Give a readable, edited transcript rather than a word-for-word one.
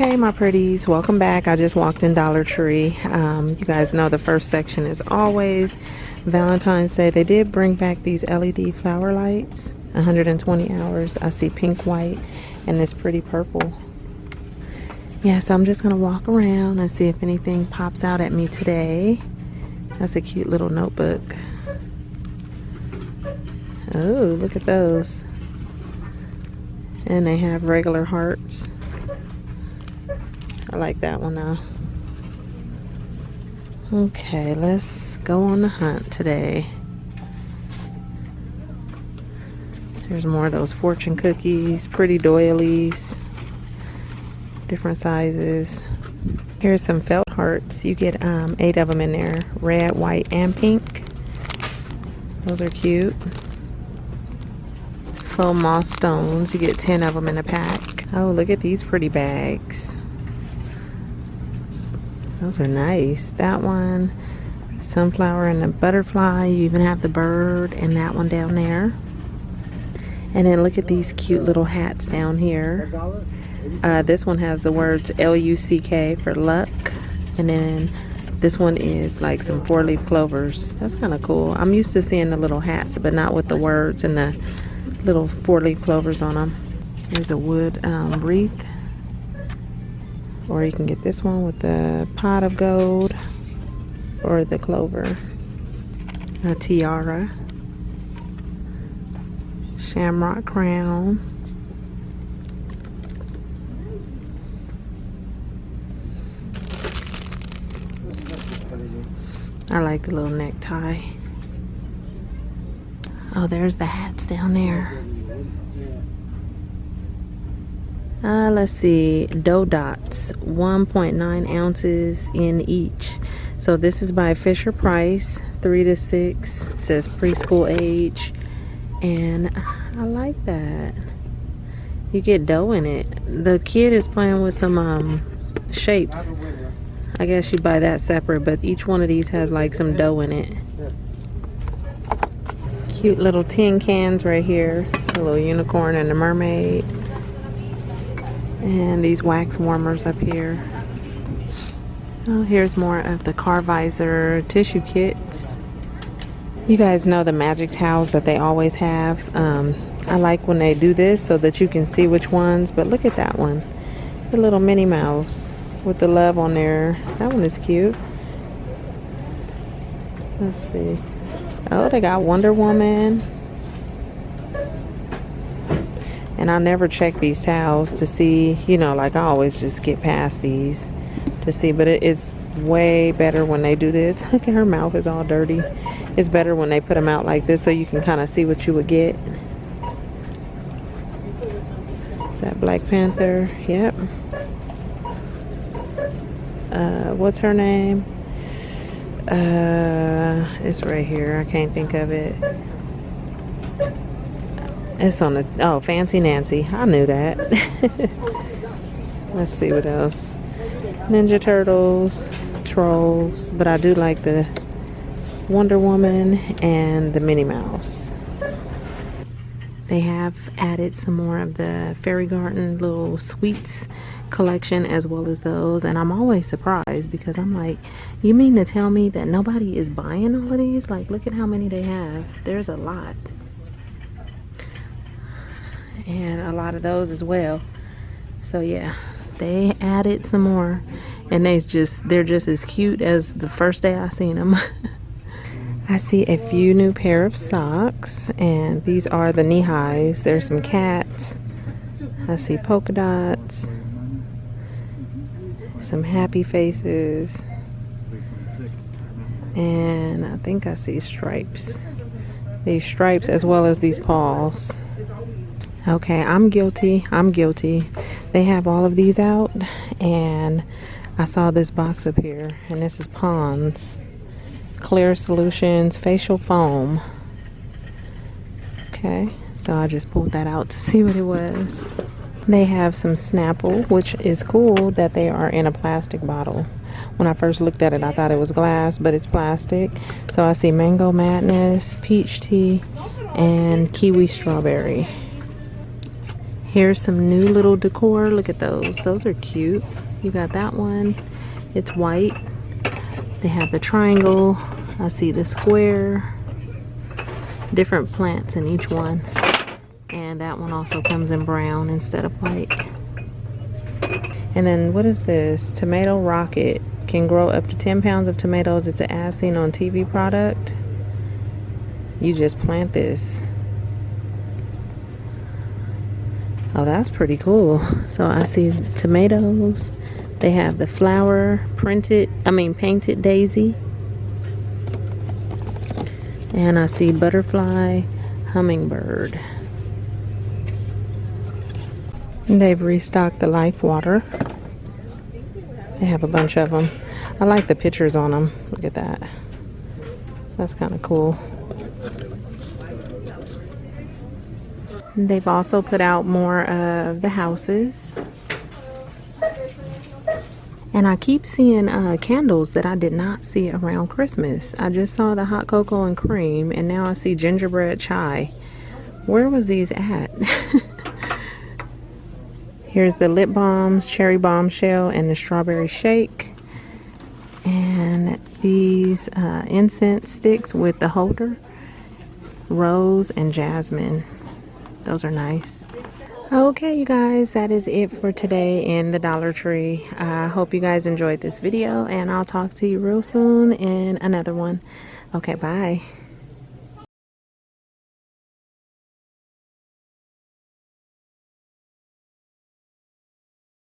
Hey my pretties, welcome back. I just walked in Dollar Tree. You guys know the first section is always Valentine's Day. They did bring back these LED flower lights, 120 hours. I see pink, white, and this pretty purple. Yeah, so I'm just gonna walk around and see if anything pops out at me today. That's a cute little notebook. Oh, look at those. And they have regular hearts. I like that one now. Okay, let's go on the hunt today. There's more of those fortune cookies, pretty doilies, different sizes. Here's some felt hearts. You get 8 of them in there, red, white, and pink. Those are cute. Faux moss stones. You get 10 of them in a pack. Oh, look at these pretty bags. Those are nice. That one, sunflower and the butterfly. You even have the bird and that one down there. And then look at these cute little hats down here. This one has the words L-U-C-K for luck. And then this one is like some 4-leaf clovers. That's kind of cool. I'm used to seeing the little hats, but not with the words and the little 4-leaf clovers on them. There's a wood wreath. Or you can get this one with the pot of gold or the clover. A tiara. Shamrock crown. I like the little necktie. Oh, there's the hats down there. Let's see, dough dots, 1.9 ounces in each. So this is by Fisher Price, 3 to 6. It says preschool age, and I like that. You get dough in it. The kid is playing with some shapes. I guess you buy that separate, but each one of these has like some dough in it. Cute little tin cans right here. A little unicorn and a mermaid. And these wax warmers up here. Oh, here's more of the car visor tissue kits. You guys know the magic towels that they always have. I like when they do this so that you can see which ones, but look at that one. The little Minnie Mouse with the love on there. That one is cute. Let's see. Oh, they got Wonder Woman. And I never check these towels to see, you know, like I always just get past these to see, but it is way better when they do this. Look at her mouth is all dirty. It's better when they put them out like this so you can kind of see what you would get. Is that Black Panther? Yep. What's her name? It's right here. I can't think of it. It's on the, oh, Fancy Nancy. I knew that. Let's see what else. Ninja Turtles, Trolls, but I do like the Wonder Woman and the Minnie Mouse. They have added some more of the Fairy Garden little sweets collection as well as those, and I'm always surprised because I'm like, you mean to tell me that nobody is buying all of these? Like, look at how many they have. There's a lot. And a lot of those as well. So yeah, they added some more, and they're just as cute as the first day I seen them. I see a few new pair of socks, and these are the knee highs. There's some cats. I see polka dots, some happy faces, and I think I see stripes. These stripes as well as these paws. Okay, I'm guilty. They have all of these out, and I saw this box up here, and this is Pond's Clear Solutions Facial Foam. Okay, so I just pulled that out to see what it was. They have some Snapple, which is cool that they are in a plastic bottle. When I first looked at it, I thought it was glass, but it's plastic. So I see Mango Madness, Peach Tea, and Kiwi Strawberry. Here's some new little decor. Look at those. Those are cute. You got that one. It's white. They have the triangle. I see the square. Different plants in each one. And that one also comes in brown instead of white. And then what is this? Tomato rocket. Can grow up to 10 pounds of tomatoes. It's an as seen on TV product. You just plant this. Oh, that's pretty cool. So I see tomatoes. They have the flower painted daisy. And I see butterfly, hummingbird. And they've restocked the Life water. They have a bunch of them. I like the pictures on them. Look at that. That's kind of cool. They've also put out more of the houses. And I keep seeing candles that I did not see around Christmas. I just saw the hot cocoa and cream, and now I see gingerbread chai. Where was these at? Here's the lip balms, cherry bombshell, and the strawberry shake. And these incense sticks with the holder, rose and jasmine. Those are nice. Okay, you guys, that is it for today in the Dollar Tree. I hope you guys enjoyed this video, and I'll talk to you real soon in another one. Okay, bye.